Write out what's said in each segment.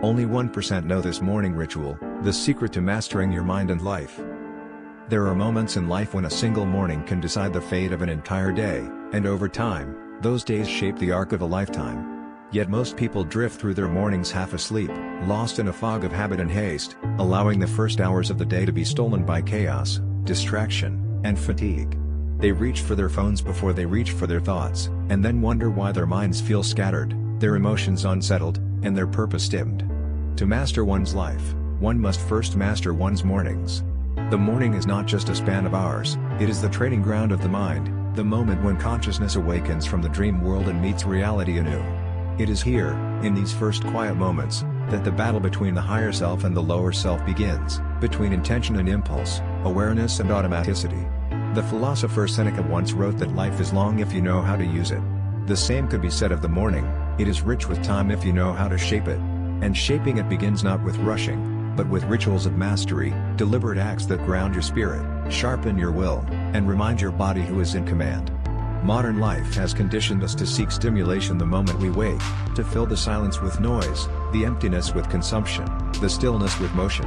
Only 1% know this morning ritual, the secret to mastering your mind and life. There are moments in life when a single morning can decide the fate of an entire day, and over time, those days shape the arc of a lifetime. Yet most people drift through their mornings half asleep, lost in a fog of habit and haste, allowing the first hours of the day to be stolen by chaos, distraction, and fatigue. They reach for their phones before they reach for their thoughts, and then wonder why their minds feel scattered, their emotions unsettled, and their purpose dimmed. To master one's life, one must first master one's mornings. The morning is not just a span of hours, it is the training ground of the mind, the moment when consciousness awakens from the dream world and meets reality anew. It is here, in these first quiet moments, that the battle between the higher self and the lower self begins, between intention and impulse, awareness and automaticity. The philosopher Seneca once wrote that life is long if you know how to use it. The same could be said of the morning, it is rich with time if you know how to shape it. And shaping it begins not with rushing, but with rituals of mastery, deliberate acts that ground your spirit, sharpen your will, and remind your body who is in command. Modern life has conditioned us to seek stimulation the moment we wake, to fill the silence with noise, the emptiness with consumption, the stillness with motion.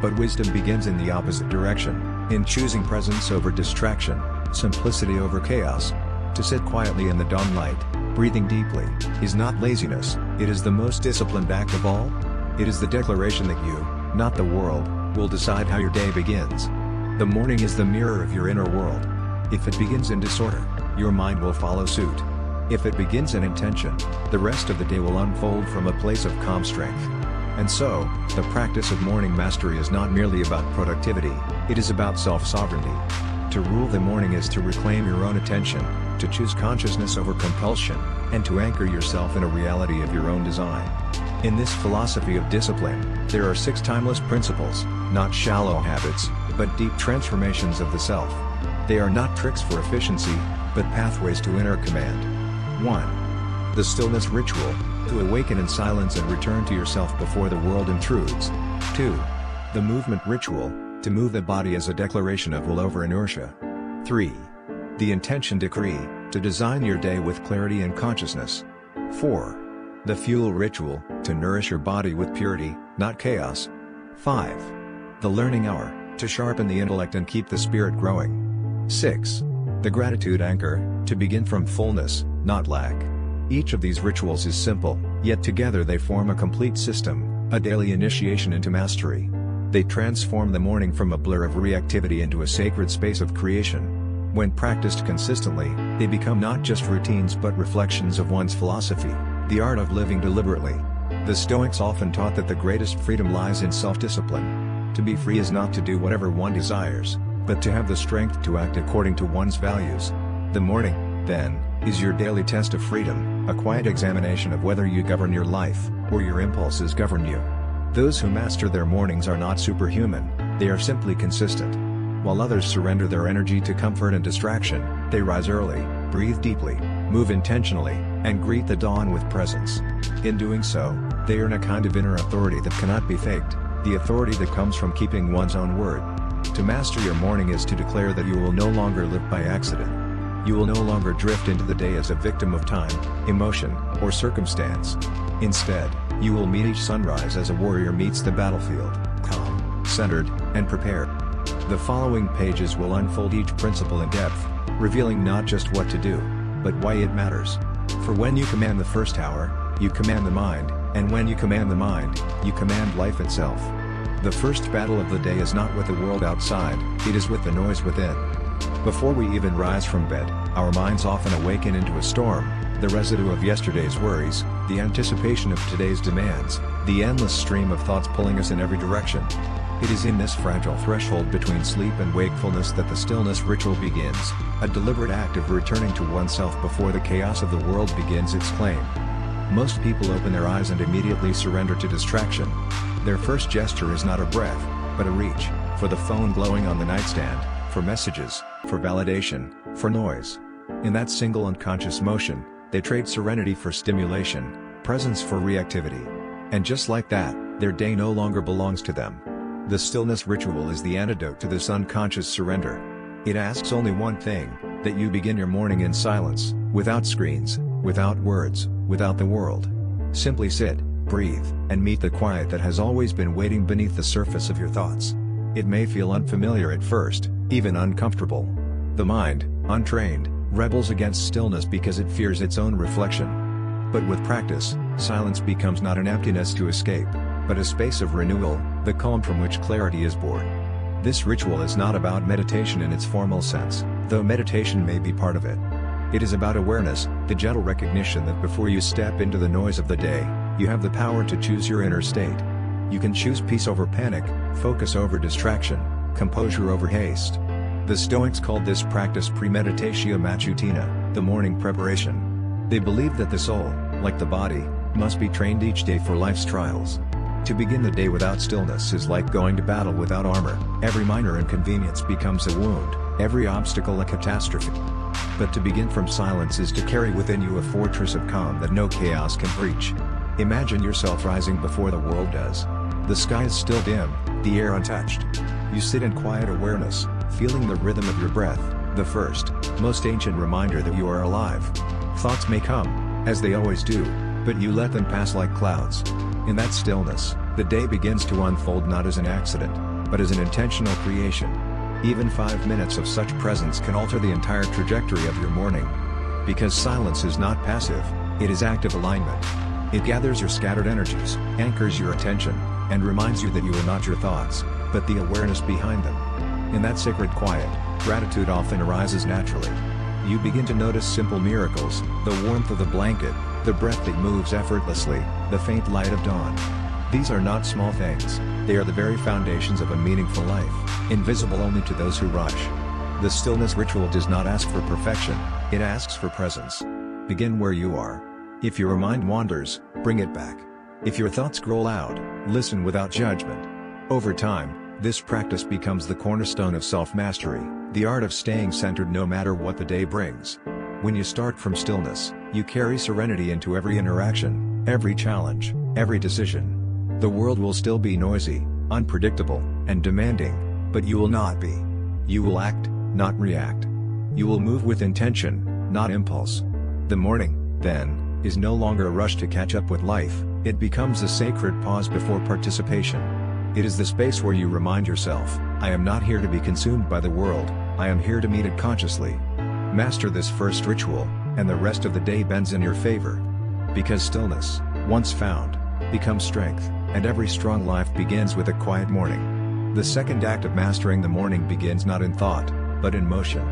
But wisdom begins in the opposite direction, in choosing presence over distraction, simplicity over chaos. To sit quietly in the dawn light, breathing deeply, is not laziness, it is the most disciplined act of all. It is the declaration that you, not the world, will decide how your day begins. The morning is the mirror of your inner world. If it begins in disorder, your mind will follow suit. If it begins in intention, the rest of the day will unfold from a place of calm strength. And so, the practice of morning mastery is not merely about productivity, it is about self-sovereignty. To rule the morning is to reclaim your own attention, to choose consciousness over compulsion, and to anchor yourself in a reality of your own design. In this philosophy of discipline, there are 6 timeless principles, not shallow habits, but deep transformations of the self. They are not tricks for efficiency, but pathways to inner command. 1. The stillness ritual, to awaken in silence and return to yourself before the world intrudes. 2. The movement ritual, to move the body as a declaration of will over inertia. 3. The intention decree, to design your day with clarity and consciousness. 4. The fuel ritual, to nourish your body with purity, not chaos. 5. The learning hour, to sharpen the intellect and keep the spirit growing. 6. The gratitude anchor, to begin from fullness, not lack. Each of these rituals is simple, yet together they form a complete system, a daily initiation into mastery. They transform the morning from a blur of reactivity into a sacred space of creation. When practiced consistently, they become not just routines but reflections of one's philosophy, the art of living deliberately. The Stoics often taught that the greatest freedom lies in self-discipline. To be free is not to do whatever one desires, but to have the strength to act according to one's values. The morning, then, is your daily test of freedom, a quiet examination of whether you govern your life, or your impulses govern you. Those who master their mornings are not superhuman, they are simply consistent. While others surrender their energy to comfort and distraction, they rise early, breathe deeply, move intentionally, and greet the dawn with presence. In doing so, they earn a kind of inner authority that cannot be faked, the authority that comes from keeping one's own word. To master your morning is to declare that you will no longer live by accident. You will no longer drift into the day as a victim of time, emotion, or circumstance. Instead, you will meet each sunrise as a warrior meets the battlefield, calm, centered, and prepared. The following pages will unfold each principle in depth, revealing not just what to do, but why it matters. For when you command the first hour, you command the mind, and when you command the mind, you command life itself. The first battle of the day is not with the world outside, it is with the noise within. Before we even rise from bed, our minds often awaken into a storm, the residue of yesterday's worries, the anticipation of today's demands, the endless stream of thoughts pulling us in every direction. It is in this fragile threshold between sleep and wakefulness that the stillness ritual begins, a deliberate act of returning to oneself before the chaos of the world begins its claim. Most people open their eyes and immediately surrender to distraction. Their first gesture is not a breath, but a reach, for the phone glowing on the nightstand, for messages, for validation, for noise. In that single unconscious motion, they trade serenity for stimulation, presence for reactivity. And just like that, their day no longer belongs to them. The stillness ritual is the antidote to this unconscious surrender. It asks only one thing, that you begin your morning in silence, without screens, without words, without the world. Simply sit, breathe, and meet the quiet that has always been waiting beneath the surface of your thoughts. It may feel unfamiliar at first, even uncomfortable. The mind, untrained, rebels against stillness because it fears its own reflection. But with practice, silence becomes not an emptiness to escape, but a space of renewal, the calm from which clarity is born. This ritual is not about meditation in its formal sense, though meditation may be part of it. It is about awareness, the gentle recognition that before you step into the noise of the day, you have the power to choose your inner state. You can choose peace over panic, focus over distraction, composure over haste. The Stoics called this practice premeditatio matutina, the morning preparation. They believed that the soul, like the body, must be trained each day for life's trials. To begin the day without stillness is like going to battle without armor. Every minor inconvenience becomes a wound, every obstacle a catastrophe. But to begin from silence is to carry within you a fortress of calm that no chaos can breach. Imagine yourself rising before the world does. The sky is still dim, the air untouched. You sit in quiet awareness, feeling the rhythm of your breath, the first, most ancient reminder that you are alive. Thoughts may come, as they always do, but you let them pass like clouds. In that stillness, the day begins to unfold not as an accident, but as an intentional creation. Even 5 minutes of such presence can alter the entire trajectory of your morning. Because silence is not passive, it is active alignment. It gathers your scattered energies, anchors your attention, and reminds you that you are not your thoughts, but the awareness behind them. In that sacred quiet, gratitude often arises naturally. You begin to notice simple miracles, the warmth of the blanket, the breath that moves effortlessly, the faint light of dawn. These are not small things, they are the very foundations of a meaningful life, invisible only to those who rush. The stillness ritual does not ask for perfection, it asks for presence. Begin where you are. If your mind wanders, bring it back. If your thoughts grow loud, listen without judgment. Over time, this practice becomes the cornerstone of self-mastery, the art of staying centered no matter what the day brings. When you start from stillness, you carry serenity into every interaction, every challenge, every decision. The world will still be noisy, unpredictable, and demanding, but you will not be. You will act, not react. You will move with intention, not impulse. The morning, then, is no longer a rush to catch up with life, it becomes a sacred pause before participation. It is the space where you remind yourself, I am not here to be consumed by the world, I am here to meet it consciously. Master this first ritual, and the rest of the day bends in your favor. Because stillness, once found, becomes strength, and every strong life begins with a quiet morning. The second act of mastering the morning begins not in thought, but in motion.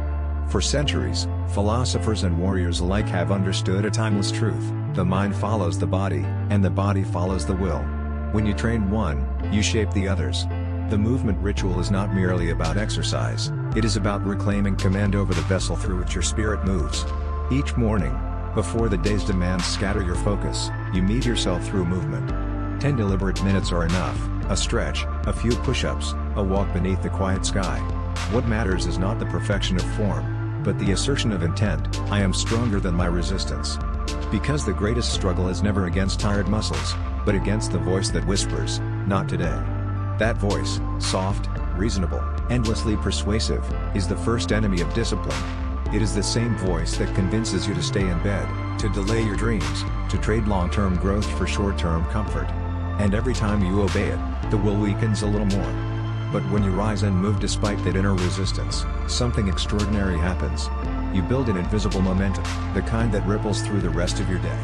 For centuries, philosophers and warriors alike have understood a timeless truth: the mind follows the body, and the body follows the will. When you train one, you shape the others. The movement ritual is not merely about exercise, it is about reclaiming command over the vessel through which your spirit moves. Each morning, before the day's demands scatter your focus, you meet yourself through movement. 10 deliberate minutes are enough, a stretch, a few push-ups, a walk beneath the quiet sky. What matters is not the perfection of form, but the assertion of intent, I am stronger than my resistance. Because the greatest struggle is never against tired muscles, but against the voice that whispers, not today. That voice, soft, reasonable, endlessly persuasive, is the first enemy of discipline. It is the same voice that convinces you to stay in bed, to delay your dreams, to trade long-term growth for short-term comfort. And every time you obey it, the will weakens a little more. But when you rise and move despite that inner resistance, something extraordinary happens. You build an invisible momentum, the kind that ripples through the rest of your day.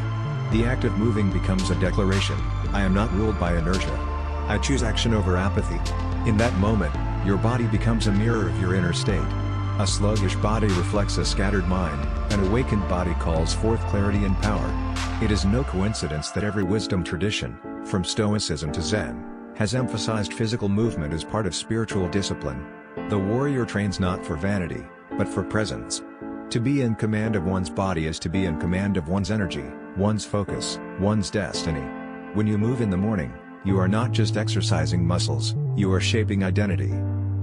The act of moving becomes a declaration: I am not ruled by inertia. I choose action over apathy. In that moment, your body becomes a mirror of your inner state. A sluggish body reflects a scattered mind, an awakened body calls forth clarity and power. It is no coincidence that every wisdom tradition, from Stoicism to Zen, has emphasized physical movement as part of spiritual discipline. The warrior trains not for vanity, but for presence. To be in command of one's body is to be in command of one's energy, one's focus, one's destiny. When you move in the morning, you are not just exercising muscles, you are shaping identity.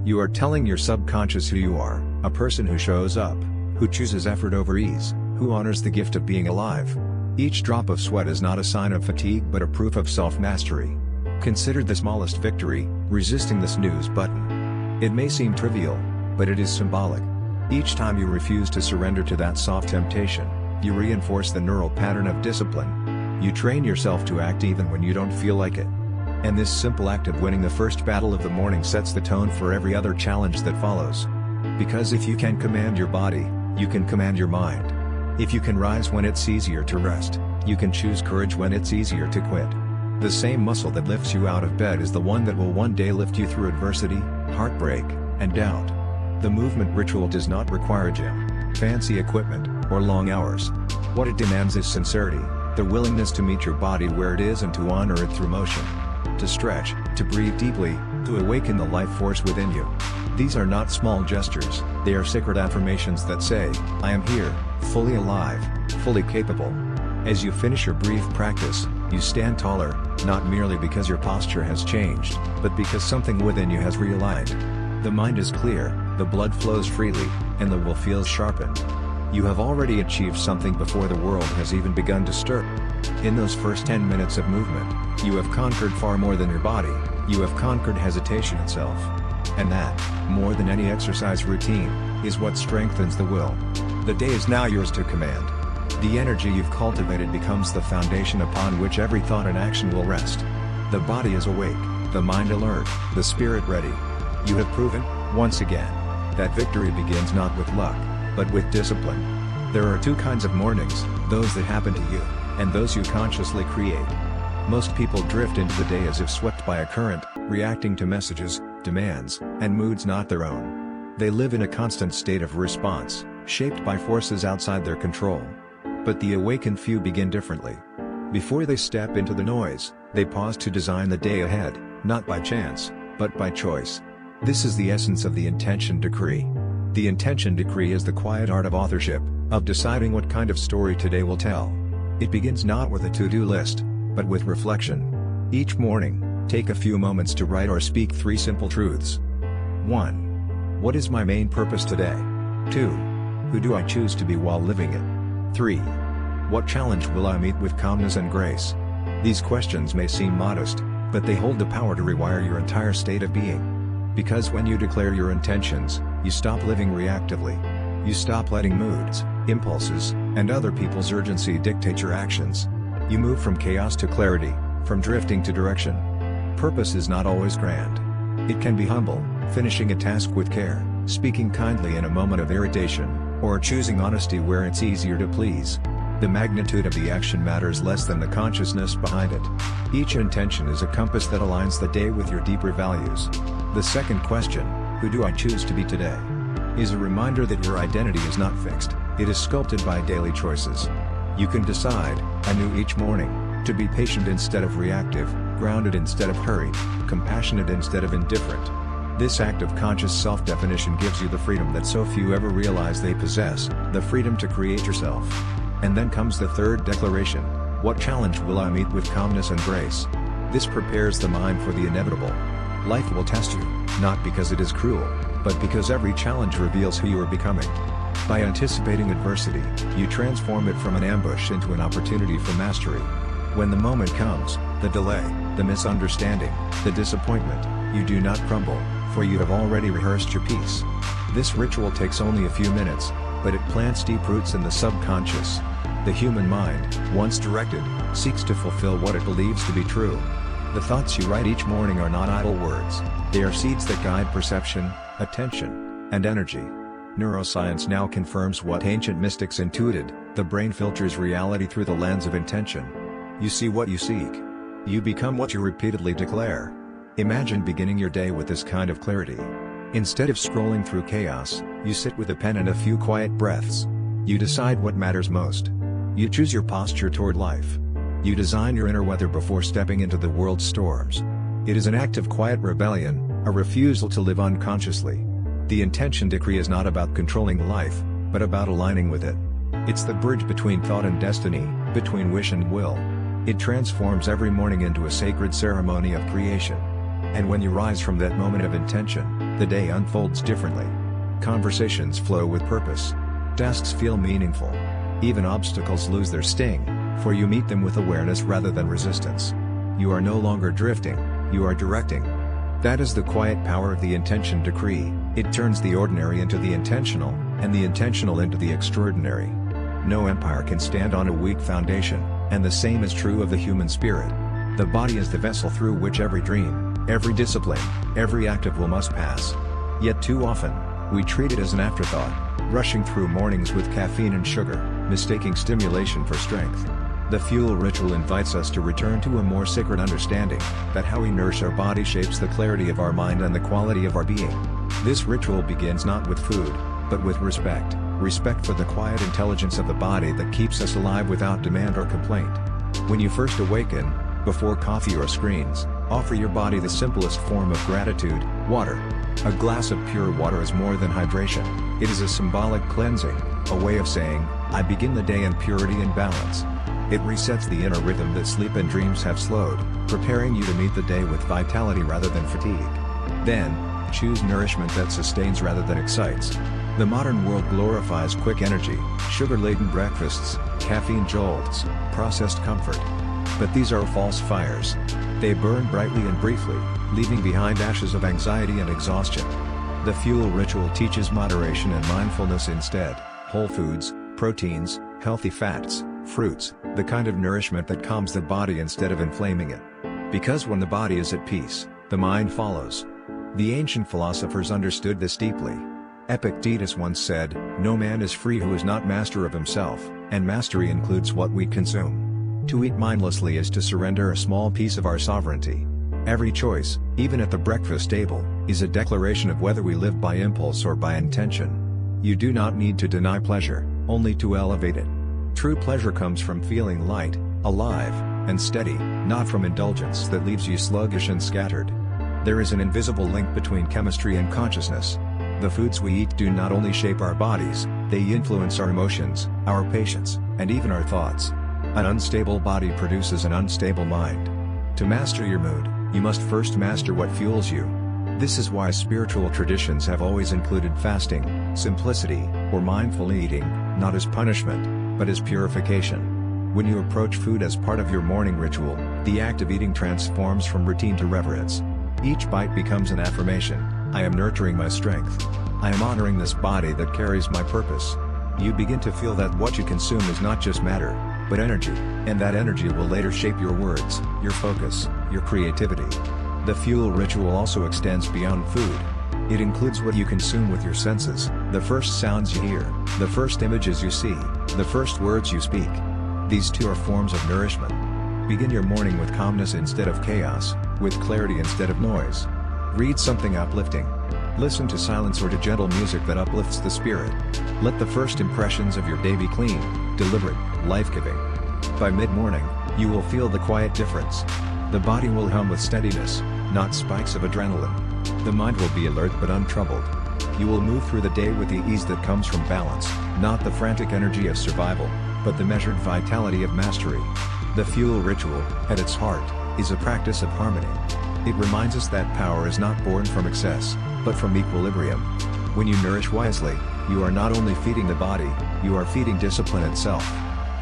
You are telling your subconscious who you are, a person who shows up, who chooses effort over ease, who honors the gift of being alive. Each drop of sweat is not a sign of fatigue but a proof of self-mastery. Consider the smallest victory, resisting the snooze button. It may seem trivial, but it is symbolic. Each time you refuse to surrender to that soft temptation, you reinforce the neural pattern of discipline. You train yourself to act even when you don't feel like it. And this simple act of winning the first battle of the morning sets the tone for every other challenge that follows. Because if you can command your body, you can command your mind. If you can rise when it's easier to rest, you can choose courage when it's easier to quit. The same muscle that lifts you out of bed is the one that will one day lift you through adversity, heartbreak, and doubt. The movement ritual does not require a gym, fancy equipment, or long hours. What it demands is sincerity, the willingness to meet your body where it is and to honor it through motion. To stretch, to breathe deeply, to awaken the life force within you. These are not small gestures, they are sacred affirmations that say, I am here, fully alive, fully capable. As you finish your brief practice, you stand taller, not merely because your posture has changed, but because something within you has realigned. The mind is clear, the blood flows freely, and the will feels sharpened. You have already achieved something before the world has even begun to stir. In those first 10 minutes of movement, you have conquered far more than your body, you have conquered hesitation itself. And that, more than any exercise routine, is what strengthens the will. The day is now yours to command. The energy you've cultivated becomes the foundation upon which every thought and action will rest. The body is awake, the mind alert, the spirit ready. You have proven, once again, that victory begins not with luck, but with discipline. There are two kinds of mornings, those that happen to you, and those you consciously create. Most people drift into the day as if swept by a current, reacting to messages, demands, and moods not their own. They live in a constant state of response, shaped by forces outside their control. But the awakened few begin differently. Before they step into the noise, they pause to design the day ahead, not by chance, but by choice. This is the essence of the intention decree. The intention decree is the quiet art of authorship, of deciding what kind of story today will tell. It begins not with a to-do list, but with reflection. Each morning, take a few moments to write or speak 3 simple truths. 1. What is my main purpose today? 2. Who do I choose to be while living it? 3. What challenge will I meet with calmness and grace? These questions may seem modest, but they hold the power to rewire your entire state of being. Because when you declare your intentions, you stop living reactively. You stop letting moods, impulses, and other people's urgency dictate your actions. You move from chaos to clarity, from drifting to direction. Purpose is not always grand. It can be humble, finishing a task with care, speaking kindly in a moment of irritation, or choosing honesty where it's easier to please. The magnitude of the action matters less than the consciousness behind it. Each intention is a compass that aligns the day with your deeper values. The second question, who do I choose to be today? Is a reminder that your identity is not fixed, it is sculpted by daily choices. You can decide, anew each morning, to be patient instead of reactive, grounded instead of hurried, compassionate instead of indifferent. This act of conscious self-definition gives you the freedom that so few ever realize they possess, the freedom to create yourself. And then comes the third declaration, what challenge will I meet with calmness and grace? This prepares the mind for the inevitable. Life will test you, not because it is cruel, but because every challenge reveals who you are becoming. By anticipating adversity, you transform it from an ambush into an opportunity for mastery. When the moment comes, the delay, the misunderstanding, the disappointment, you do not crumble, for you have already rehearsed your piece. This ritual takes only a few minutes, but it plants deep roots in the subconscious. The human mind, once directed, seeks to fulfill what it believes to be true. The thoughts you write each morning are not idle words, they are seeds that guide perception, attention, and energy. Neuroscience now confirms what ancient mystics intuited, the brain filters reality through the lens of intention. You see what you seek. You become what you repeatedly declare. Imagine beginning your day with this kind of clarity. Instead of scrolling through chaos, you sit with a pen and a few quiet breaths. You decide what matters most. You choose your posture toward life. You design your inner weather before stepping into the world's storms. It is an act of quiet rebellion, a refusal to live unconsciously. The intention decree is not about controlling life, but about aligning with it. It's the bridge between thought and destiny, between wish and will. It transforms every morning into a sacred ceremony of creation. And when you rise from that moment of intention, the day unfolds differently. Conversations flow with purpose. Tasks feel meaningful. Even obstacles lose their sting, for you meet them with awareness rather than resistance. You are no longer drifting, you are directing. That is the quiet power of the intention decree. It turns the ordinary into the intentional, and the intentional into the extraordinary. No empire can stand on a weak foundation. And the same is true of the human spirit. The body is the vessel through which every dream, every discipline, every act of will must pass. Yet too often, we treat it as an afterthought, rushing through mornings with caffeine and sugar, mistaking stimulation for strength. The fuel ritual invites us to return to a more sacred understanding, that how we nourish our body shapes the clarity of our mind and the quality of our being. This ritual begins not with food, but with respect. Respect for the quiet intelligence of the body that keeps us alive without demand or complaint. When you first awaken, before coffee or screens, offer your body the simplest form of gratitude: water. A glass of pure water is more than hydration. It is a symbolic cleansing, a way of saying, I begin the day in purity and balance. It resets the inner rhythm that sleep and dreams have slowed, preparing you to meet the day with vitality rather than fatigue. Then, choose nourishment that sustains rather than excites. The modern world glorifies quick energy, sugar-laden breakfasts, caffeine jolts, processed comfort. But these are false fires. They burn brightly and briefly, leaving behind ashes of anxiety and exhaustion. The fuel ritual teaches moderation and mindfulness instead: whole foods, proteins, healthy fats, fruits, the kind of nourishment that calms the body instead of inflaming it. Because when the body is at peace, the mind follows. The ancient philosophers understood this deeply. Epictetus once said, "No man is free who is not master of himself," and mastery includes what we consume. To eat mindlessly is to surrender a small piece of our sovereignty. Every choice, even at the breakfast table, is a declaration of whether we live by impulse or by intention. You do not need to deny pleasure, only to elevate it. True pleasure comes from feeling light, alive, and steady, not from indulgence that leaves you sluggish and scattered. There is an invisible link between chemistry and consciousness. The foods we eat do not only shape our bodies, they influence our emotions, our patience, and even our thoughts. An unstable body produces an unstable mind. To master your mood, you must first master what fuels you. This is why spiritual traditions have always included fasting, simplicity, or mindful eating, not as punishment, but as purification. When you approach food as part of your morning ritual, the act of eating transforms from routine to reverence. Each bite becomes an affirmation: I am nurturing my strength. I am honoring this body that carries my purpose. You begin to feel that what you consume is not just matter, but energy, and that energy will later shape your words, your focus, your creativity. The fuel ritual also extends beyond food. It includes what you consume with your senses, the first sounds you hear, the first images you see, the first words you speak. These too are forms of nourishment. Begin your morning with calmness instead of chaos, with clarity instead of noise. Read something uplifting. Listen to silence or to gentle music that uplifts the spirit. Let the first impressions of your day be clean, deliberate, life-giving. By mid-morning, you will feel the quiet difference. The body will hum with steadiness, not spikes of adrenaline. The mind will be alert but untroubled. You will move through the day with the ease that comes from balance, not the frantic energy of survival, but the measured vitality of mastery. The fuel ritual, at its heart, is a practice of harmony. It reminds us that power is not born from excess, but from equilibrium. When you nourish wisely, you are not only feeding the body, you are feeding discipline itself.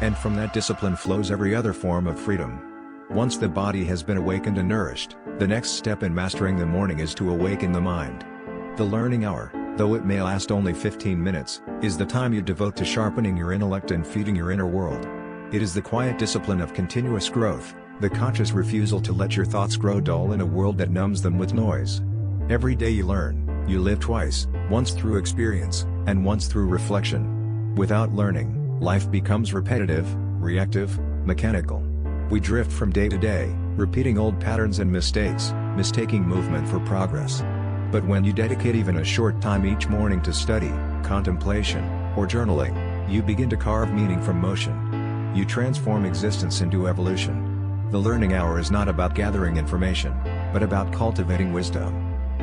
And from that discipline flows every other form of freedom. Once the body has been awakened and nourished, the next step in mastering the morning is to awaken the mind. The learning hour, though it may last only 15 minutes, is the time you devote to sharpening your intellect and feeding your inner world. It is the quiet discipline of continuous growth, the conscious refusal to let your thoughts grow dull in a world that numbs them with noise. Every day you learn, you live twice, once through experience, and once through reflection. Without learning, life becomes repetitive, reactive, mechanical. We drift from day to day, repeating old patterns and mistakes, mistaking movement for progress. But when you dedicate even a short time each morning to study, contemplation, or journaling, you begin to carve meaning from motion. You transform existence into evolution. The learning hour is not about gathering information, but about cultivating wisdom.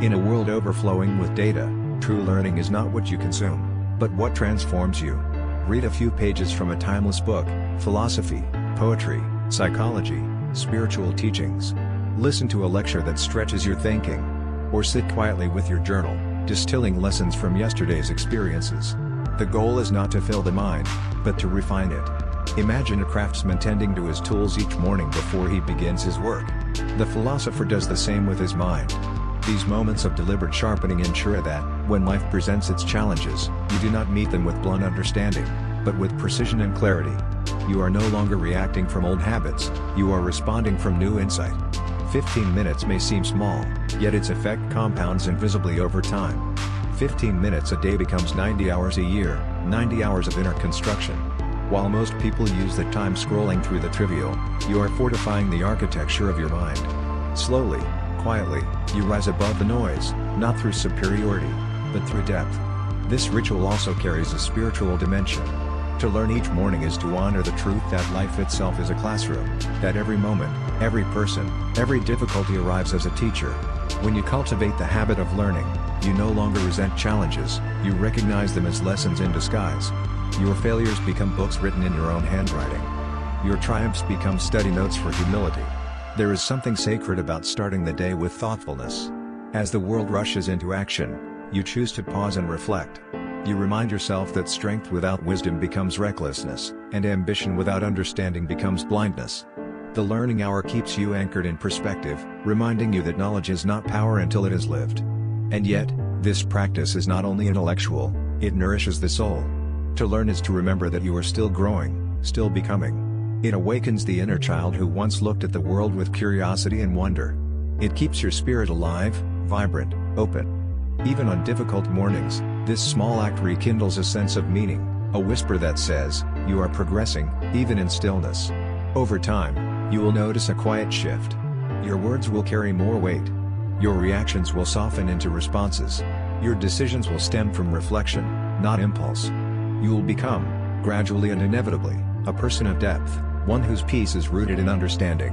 In a world overflowing with data, true learning is not what you consume, but what transforms you. Read a few pages from a timeless book: philosophy, poetry, psychology, spiritual teachings. Listen to a lecture that stretches your thinking. Or sit quietly with your journal, distilling lessons from yesterday's experiences. The goal is not to fill the mind, but to refine it. Imagine a craftsman tending to his tools each morning before he begins his work. The philosopher does the same with his mind. These moments of deliberate sharpening ensure that, when life presents its challenges, you do not meet them with blunt understanding, but with precision and clarity. You are no longer reacting from old habits, you are responding from new insight. 15 minutes may seem small, yet its effect compounds invisibly over time. 15 minutes a day becomes 90 hours a year, 90 hours of inner construction. While most people use the time scrolling through the trivial, you are fortifying the architecture of your mind. Slowly, quietly, you rise above the noise, not through superiority, but through depth. This ritual also carries a spiritual dimension. To learn each morning is to honor the truth that life itself is a classroom, that every moment, every person, every difficulty arrives as a teacher. When you cultivate the habit of learning, you no longer resent challenges, you recognize them as lessons in disguise. Your failures become books written in your own handwriting. Your triumphs become study notes for humility. There is something sacred about starting the day with thoughtfulness. As the world rushes into action, you choose to pause and reflect. You remind yourself that strength without wisdom becomes recklessness, and ambition without understanding becomes blindness. The learning hour keeps you anchored in perspective, reminding you that knowledge is not power until it is lived. And yet, this practice is not only intellectual, it nourishes the soul. To learn is to remember that you are still growing, still becoming. It awakens the inner child who once looked at the world with curiosity and wonder. It keeps your spirit alive, vibrant, open. Even on difficult mornings, this small act rekindles a sense of meaning, a whisper that says, you are progressing, even in stillness. Over time, you will notice a quiet shift. Your words will carry more weight. Your reactions will soften into responses. Your decisions will stem from reflection, not impulse. You will become, gradually and inevitably, a person of depth, one whose peace is rooted in understanding.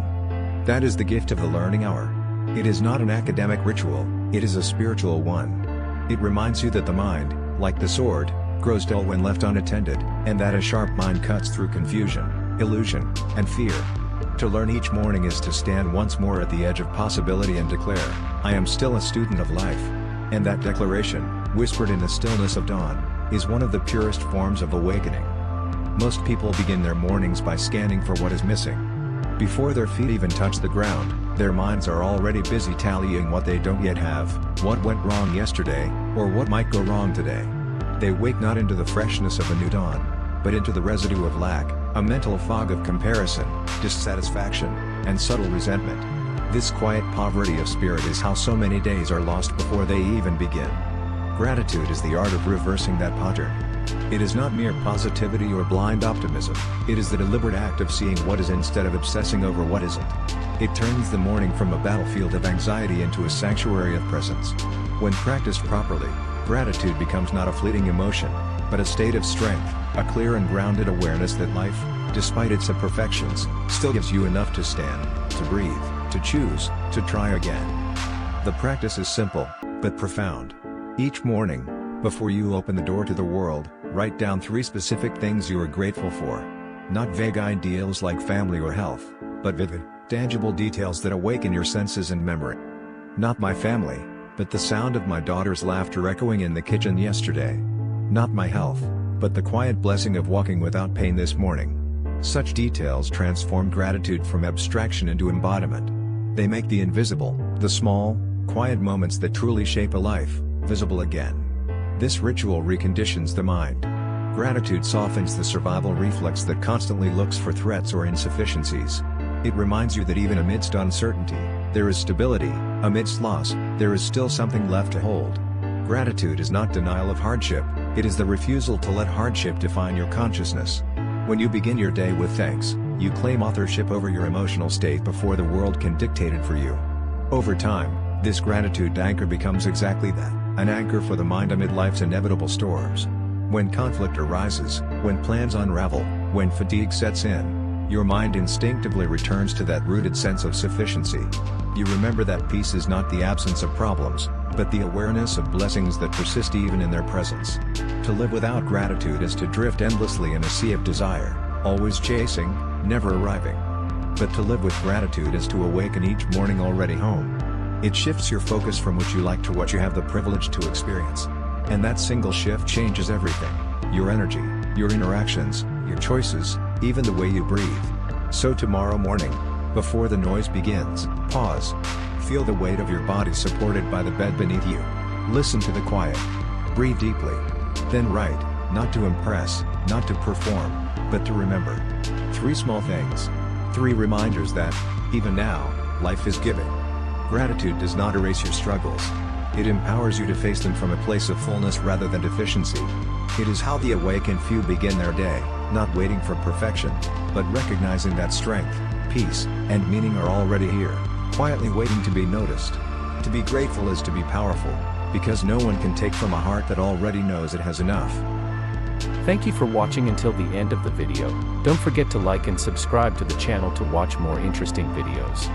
That is the gift of the learning hour. It is not an academic ritual, it is a spiritual one. It reminds you that the mind, like the sword, grows dull when left unattended, and that a sharp mind cuts through confusion, illusion, and fear. To learn each morning is to stand once more at the edge of possibility and declare, I am still a student of life. And that declaration, whispered in the stillness of dawn, is one of the purest forms of awakening. Most people begin their mornings by scanning for what is missing. Before their feet even touch the ground, their minds are already busy tallying what they don't yet have, what went wrong yesterday, or what might go wrong today. They wake not into the freshness of a new dawn, but into the residue of lack, a mental fog of comparison, dissatisfaction, and subtle resentment. This quiet poverty of spirit is how so many days are lost before they even begin. Gratitude is the art of reversing that pattern. It is not mere positivity or blind optimism, it is the deliberate act of seeing what is instead of obsessing over what isn't. It turns the morning from a battlefield of anxiety into a sanctuary of presence. When practiced properly, gratitude becomes not a fleeting emotion, but a state of strength, a clear and grounded awareness that life, despite its imperfections, still gives you enough to stand, to breathe, to choose, to try again. The practice is simple, but profound. Each morning, before you open the door to the world, write down 3 specific things you are grateful for. Not vague ideals like family or health, but vivid, tangible details that awaken your senses and memory. Not my family, but the sound of my daughter's laughter echoing in the kitchen yesterday. Not my health, but the quiet blessing of walking without pain this morning. Such details transform gratitude from abstraction into embodiment. They make the invisible, the small, quiet moments that truly shape a life, visible again. This ritual reconditions the mind. Gratitude softens the survival reflex that constantly looks for threats or insufficiencies. It reminds you that even amidst uncertainty, there is stability, amidst loss, there is still something left to hold. Gratitude is not denial of hardship, it is the refusal to let hardship define your consciousness. When you begin your day with thanks, you claim authorship over your emotional state before the world can dictate it for you. Over time, this gratitude anchor becomes exactly that, an anchor for the mind amid life's inevitable storms. When conflict arises, when plans unravel, when fatigue sets in, your mind instinctively returns to that rooted sense of sufficiency. You remember that peace is not the absence of problems, but the awareness of blessings that persist even in their presence. To live without gratitude is to drift endlessly in a sea of desire, always chasing, never arriving. But to live with gratitude is to awaken each morning already home. It shifts your focus from what you like to what you have the privilege to experience. And that single shift changes everything: your energy, your interactions, your choices, even the way you breathe. So tomorrow morning, before the noise begins, pause. Feel the weight of your body supported by the bed beneath you. Listen to the quiet. Breathe deeply. Then write, not to impress, not to perform, but to remember. 3 small things. 3 reminders that, even now, life is giving. Gratitude does not erase your struggles. It empowers you to face them from a place of fullness rather than deficiency. It is how the awake and few begin their day, not waiting for perfection, but recognizing that strength, peace, and meaning are already here, quietly waiting to be noticed. To be grateful is to be powerful, because no one can take from a heart that already knows it has enough. Thank you for watching until the end of the video. Don't forget to like and subscribe to the channel to watch more interesting videos.